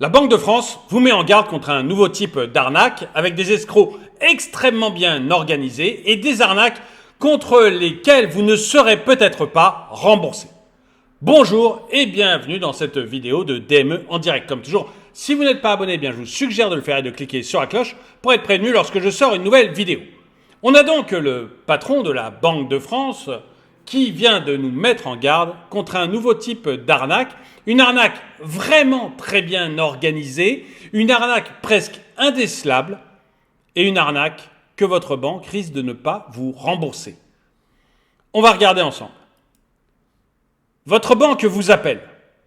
La Banque de France vous met en garde contre un nouveau type d'arnaque avec des escrocs extrêmement bien organisés et des arnaques contre lesquelles vous ne serez peut-être pas remboursé. Bonjour et bienvenue dans cette vidéo de DME en direct. Comme toujours, si vous n'êtes pas abonné, je vous suggère de le faire et de cliquer sur la cloche pour être prévenu lorsque je sors une nouvelle vidéo. On a donc le patron de la Banque de France qui vient de nous mettre en garde contre un nouveau type d'arnaque, une arnaque vraiment très bien organisée, une arnaque presque indécelable et une arnaque que votre banque risque de ne pas vous rembourser. On va regarder ensemble. Votre banque vous appelle.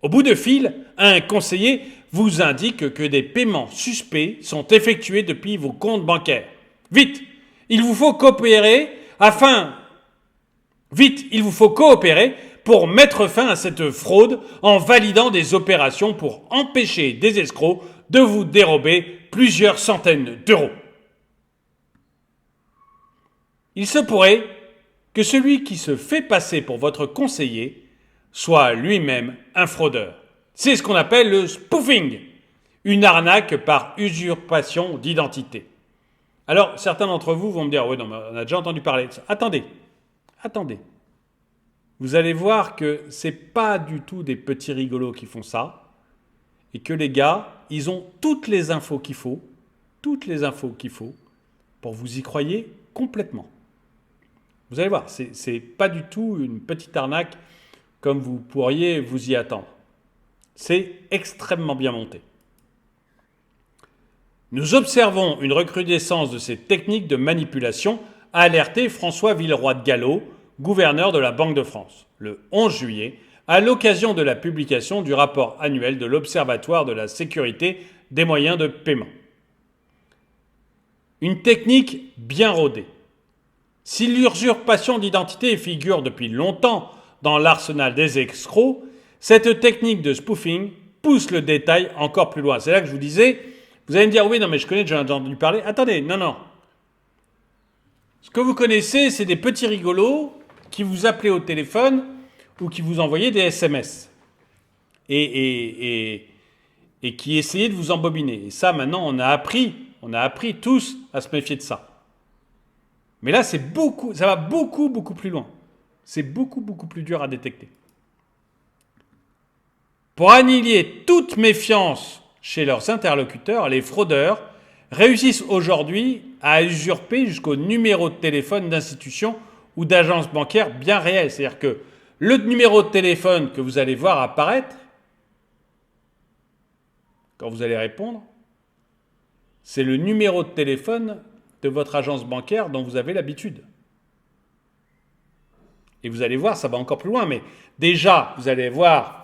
Au bout de fil, un conseiller vous indique que des paiements suspects sont effectués depuis vos comptes bancaires. Vite, il vous faut coopérer pour mettre fin à cette fraude en validant des opérations pour empêcher des escrocs de vous dérober plusieurs centaines d'euros. Il se pourrait que celui qui se fait passer pour votre conseiller soit lui-même un fraudeur. C'est ce qu'on appelle le spoofing, une arnaque par usurpation d'identité. Alors, certains d'entre vous vont me dire « Oui, non, mais on a déjà entendu parler de ça. » Attendez. Vous allez voir que ce n'est pas du tout des petits rigolos qui font ça et que les gars, ils ont toutes les infos qu'il faut pour vous y croyez complètement. Vous allez voir, ce n'est pas du tout une petite arnaque comme vous pourriez vous y attendre. C'est extrêmement bien monté. Nous observons une recrudescence de ces techniques de manipulation, a alerté François Villeroy de Galhau, gouverneur de la Banque de France, le 11 juillet, à l'occasion de la publication du rapport annuel de l'Observatoire de la sécurité des moyens de paiement. Une technique bien rodée. Si l'usurpation d'identité figure depuis longtemps dans l'arsenal des escrocs, cette technique de spoofing pousse le détail encore plus loin. C'est là que je vous disais, vous allez me dire, oui, non, mais je connais, j'en ai entendu parler. Attendez, non. Ce que vous connaissez, c'est des petits rigolos qui vous appelaient au téléphone ou qui vous envoyaient des SMS et qui essayaient de vous embobiner. Et ça, maintenant, on a appris tous à se méfier de ça. Mais là, ça va beaucoup plus loin. C'est beaucoup plus dur à détecter. Pour annihiler toute méfiance chez leurs interlocuteurs, les fraudeurs réussissent aujourd'hui à usurper jusqu'au numéro de téléphone d'institutions ou d'agences bancaires bien réelles. C'est-à-dire que le numéro de téléphone que vous allez voir apparaître quand vous allez répondre, c'est le numéro de téléphone de votre agence bancaire dont vous avez l'habitude. Et vous allez voir, ça va encore plus loin, mais déjà, vous allez voir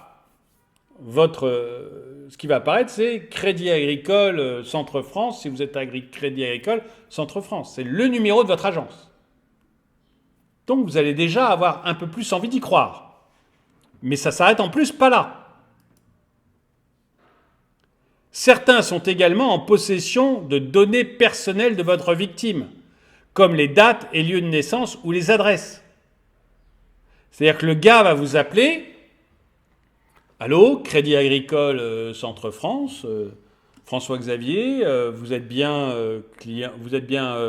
ce qui va apparaître, c'est Crédit Agricole Centre France, si vous êtes Crédit Agricole Centre France. C'est le numéro de votre agence. Donc vous allez déjà avoir un peu plus envie d'y croire. Mais ça s'arrête en plus pas là. Certains sont également en possession de données personnelles de votre victime, comme les dates et lieux de naissance ou les adresses. C'est-à-dire que le gars va vous appeler « Allô, Crédit Agricole Centre France, François Xavier, vous êtes bien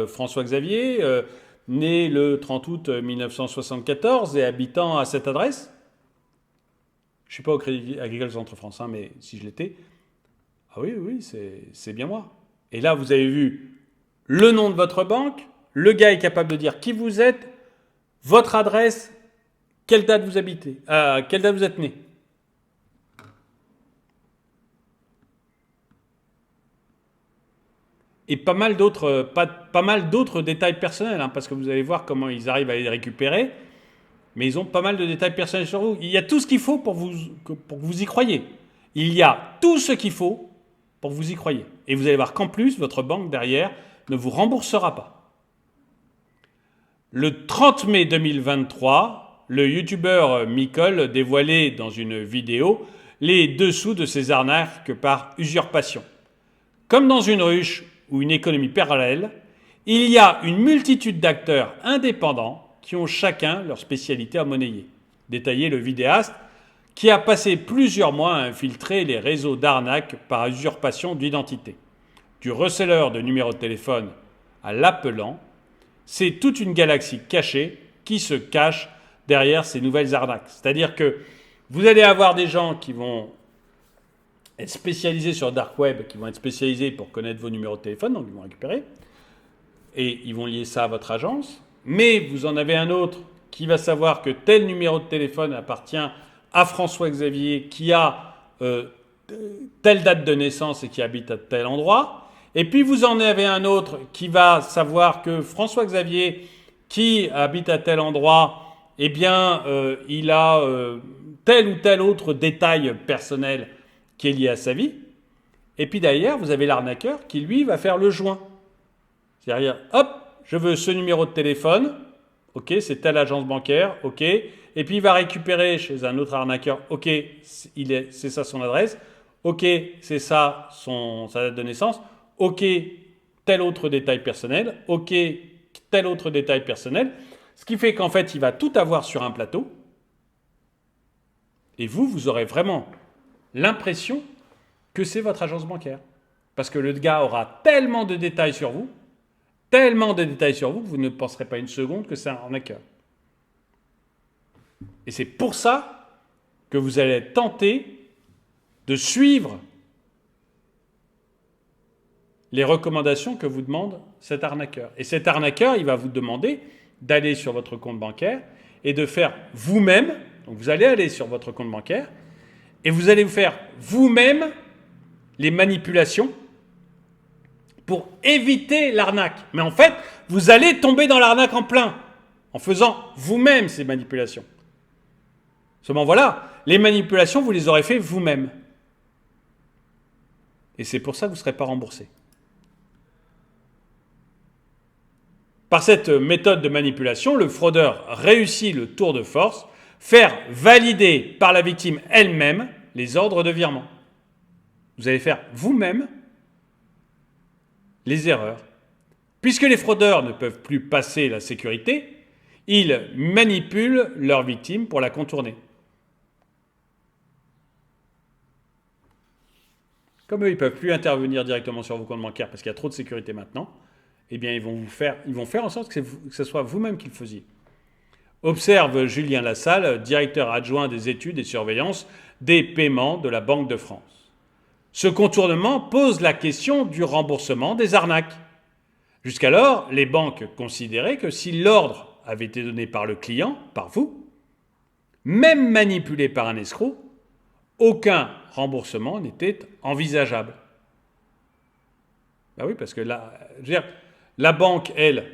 François Xavier, né le 30 août 1974 et habitant à cette adresse ?» Je ne suis pas au Crédit Agricole Centre France, mais si je l'étais, ah oui, c'est bien moi. Et là, vous avez vu le nom de votre banque, le gars est capable de dire qui vous êtes, votre adresse, quelle date vous habitez, quelle date vous êtes né. Et pas mal d'autres détails personnels, parce que vous allez voir comment ils arrivent à les récupérer, mais ils ont pas mal de détails personnels sur vous. Il y a tout ce qu'il faut pour que vous y croyiez. Il y a tout ce qu'il faut pour que vous y croyiez. Et vous allez voir qu'en plus, votre banque derrière ne vous remboursera pas. Le 30 mai 2023, le youtubeur Micole dévoilait dans une vidéo les dessous de ces arnaques par usurpation. Comme dans une ruche ou une économie parallèle, il y a une multitude d'acteurs indépendants qui ont chacun leur spécialité à monnayer. Détaillait le vidéaste qui a passé plusieurs mois à infiltrer les réseaux d'arnaque par usurpation d'identité. Du receleur de numéros de téléphone à l'appelant, c'est toute une galaxie cachée qui se cache derrière ces nouvelles arnaques. C'est-à-dire que vous allez avoir des gens qui vont être spécialisés sur le dark web, qui vont être spécialisés pour connaître vos numéros de téléphone, donc ils vont récupérer, et ils vont lier ça à votre agence. Mais vous en avez un autre qui va savoir que tel numéro de téléphone appartient à François Xavier, qui a telle date de naissance et qui habite à tel endroit. Et puis vous en avez un autre qui va savoir que François Xavier, qui habite à tel endroit, eh bien, il a tel ou tel autre détail personnel qui est lié à sa vie. Et puis derrière, vous avez l'arnaqueur qui, lui, va faire le joint. C'est-à-dire, hop, je veux ce numéro de téléphone, ok, c'est telle agence bancaire, ok, et puis il va récupérer chez un autre arnaqueur, ok, c'est ça son adresse, ok, c'est ça sa date de naissance, ok, tel autre détail personnel, ok, tel autre détail personnel, ce qui fait qu'en fait, il va tout avoir sur un plateau, et vous aurez vraiment l'impression que c'est votre agence bancaire. Parce que le gars aura tellement de détails sur vous, que vous ne penserez pas une seconde que c'est un arnaqueur. Et c'est pour ça que vous allez être tenté de suivre les recommandations que vous demande cet arnaqueur. Et cet arnaqueur, il va vous demander d'aller sur votre compte bancaire et de faire vous-même, donc vous allez aller sur votre compte bancaire, et vous allez vous faire vous-même les manipulations pour éviter l'arnaque. Mais en fait, vous allez tomber dans l'arnaque en plein, en faisant vous-même ces manipulations. Seulement voilà, les manipulations, vous les aurez fait vous-même. Et c'est pour ça que vous ne serez pas remboursé. Par cette méthode de manipulation, le fraudeur réussit le tour de force, faire valider par la victime elle-même les ordres de virement. Vous allez faire vous-même les erreurs. Puisque les fraudeurs ne peuvent plus passer la sécurité, ils manipulent leur victime pour la contourner. Comme eux, ils ne peuvent plus intervenir directement sur vos comptes bancaires parce qu'il y a trop de sécurité maintenant, eh bien, ils vont faire en sorte que ce soit vous-même qui le faisiez. Observe Julien Lassalle, directeur adjoint des études et surveillance des paiements de la Banque de France. Ce contournement pose la question du remboursement des arnaques. Jusqu'alors, les banques considéraient que si l'ordre avait été donné par le client, par vous, même manipulé par un escroc, aucun remboursement n'était envisageable. Ben oui, parce que là, je veux dire, la banque, elle,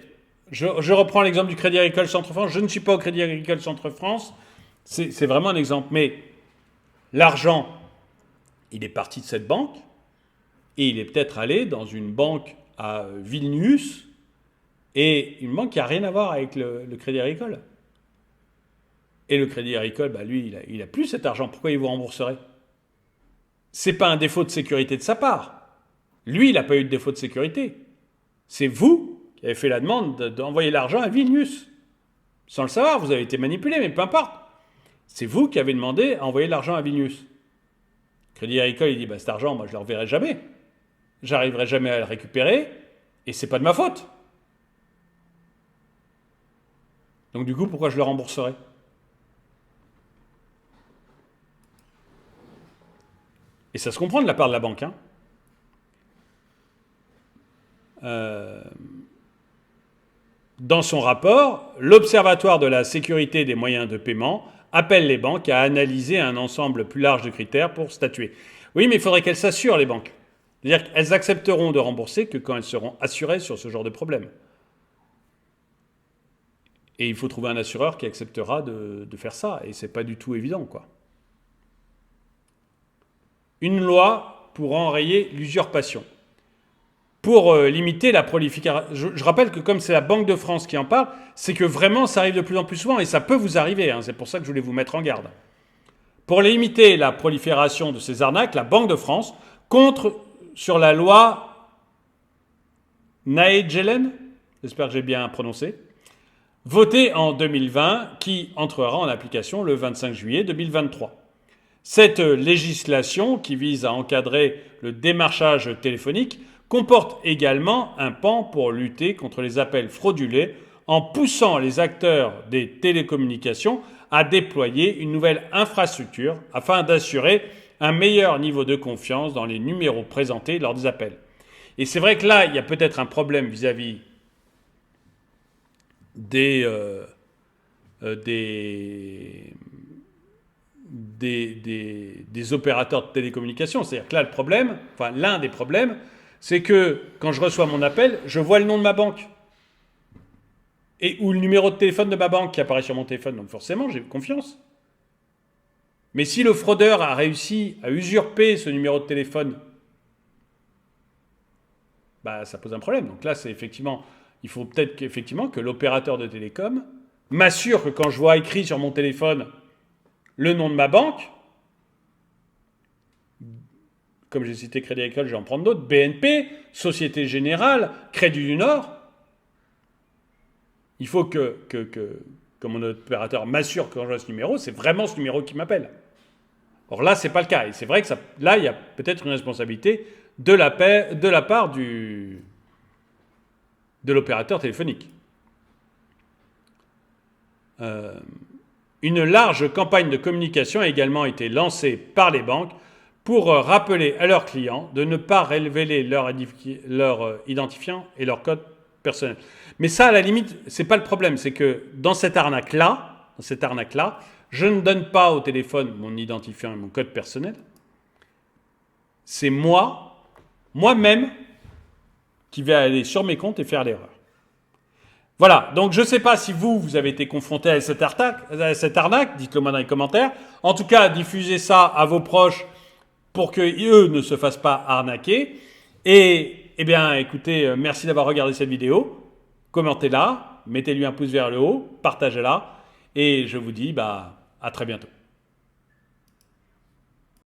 je reprends l'exemple du Crédit Agricole Centre-France, je ne suis pas au Crédit Agricole Centre-France, c'est vraiment un exemple, mais l'argent, il est parti de cette banque et il est peut-être allé dans une banque à Vilnius et une banque qui n'a rien à voir avec le Crédit Agricole. Et le Crédit Agricole, bah lui, il a plus cet argent. Pourquoi il vous rembourserait ? C'est pas un défaut de sécurité de sa part. Lui, il n'a pas eu de défaut de sécurité. C'est vous qui avez fait la demande d'envoyer l'argent à Vilnius. Sans le savoir, vous avez été manipulé, mais peu importe. C'est vous qui avez demandé à envoyer l'argent à Vilnius. Crédit Agricole, il dit, bah, cet argent, moi, je ne le reverrai jamais. J'arriverai jamais à le récupérer, et c'est pas de ma faute. Donc du coup, pourquoi je le rembourserai ? Et ça se comprend de la part de la banque. Dans son rapport, l'Observatoire de la sécurité des moyens de paiement appelle les banques à analyser un ensemble plus large de critères pour statuer. Oui, mais il faudrait qu'elles s'assurent, les banques. C'est-à-dire qu'elles accepteront de rembourser que quand elles seront assurées sur ce genre de problème. Et il faut trouver un assureur qui acceptera de faire ça. Et c'est pas du tout évident, quoi. Une loi pour enrayer l'usurpation. Pour limiter la prolifération. Je rappelle que comme c'est la Banque de France qui en parle, c'est que vraiment ça arrive de plus en plus souvent et ça peut vous arriver. C'est pour ça que je voulais vous mettre en garde. Pour limiter la prolifération de ces arnaques, la Banque de France compte sur la loi Naegelen, j'espère que j'ai bien prononcé, votée en 2020, qui entrera en application le 25 juillet 2023. Cette législation qui vise à encadrer le démarchage téléphonique comporte également un pan pour lutter contre les appels frauduleux en poussant les acteurs des télécommunications à déployer une nouvelle infrastructure afin d'assurer un meilleur niveau de confiance dans les numéros présentés lors des appels. Et c'est vrai que là, il y a peut-être un problème vis-à-vis des opérateurs de télécommunications. C'est-à-dire que là, l'un des problèmes, c'est que quand je reçois mon appel, je vois le nom de ma banque. Ou le numéro de téléphone de ma banque qui apparaît sur mon téléphone. Donc forcément, j'ai confiance. Mais si le fraudeur a réussi à usurper ce numéro de téléphone, ça pose un problème. Donc là, il faut peut-être que l'opérateur de télécom m'assure que quand je vois écrit sur mon téléphone le nom de ma banque, comme j'ai cité Crédit Agricole, je vais en prendre d'autres, BNP, Société Générale, Crédit du Nord, il faut que mon opérateur m'assure que quand je vois ce numéro, c'est vraiment ce numéro qui m'appelle. Or là, ce n'est pas le cas. Et c'est vrai que là, il y a peut-être une responsabilité de la part de l'opérateur téléphonique. Une large campagne de communication a également été lancée par les banques pour rappeler à leurs clients de ne pas révéler leur identifiant et leur code personnel. Mais ça, à la limite, c'est pas le problème. C'est que dans cette arnaque-là, je ne donne pas au téléphone mon identifiant et mon code personnel. C'est moi-même, qui vais aller sur mes comptes et faire l'erreur. Voilà, donc je ne sais pas si vous avez été confronté à cette arnaque, dites-le moi dans les commentaires. En tout cas, diffusez ça à vos proches pour qu'eux ne se fassent pas arnaquer. Et, écoutez, merci d'avoir regardé cette vidéo. Commentez-la, mettez-lui un pouce vers le haut, partagez-la. Et je vous dis à très bientôt.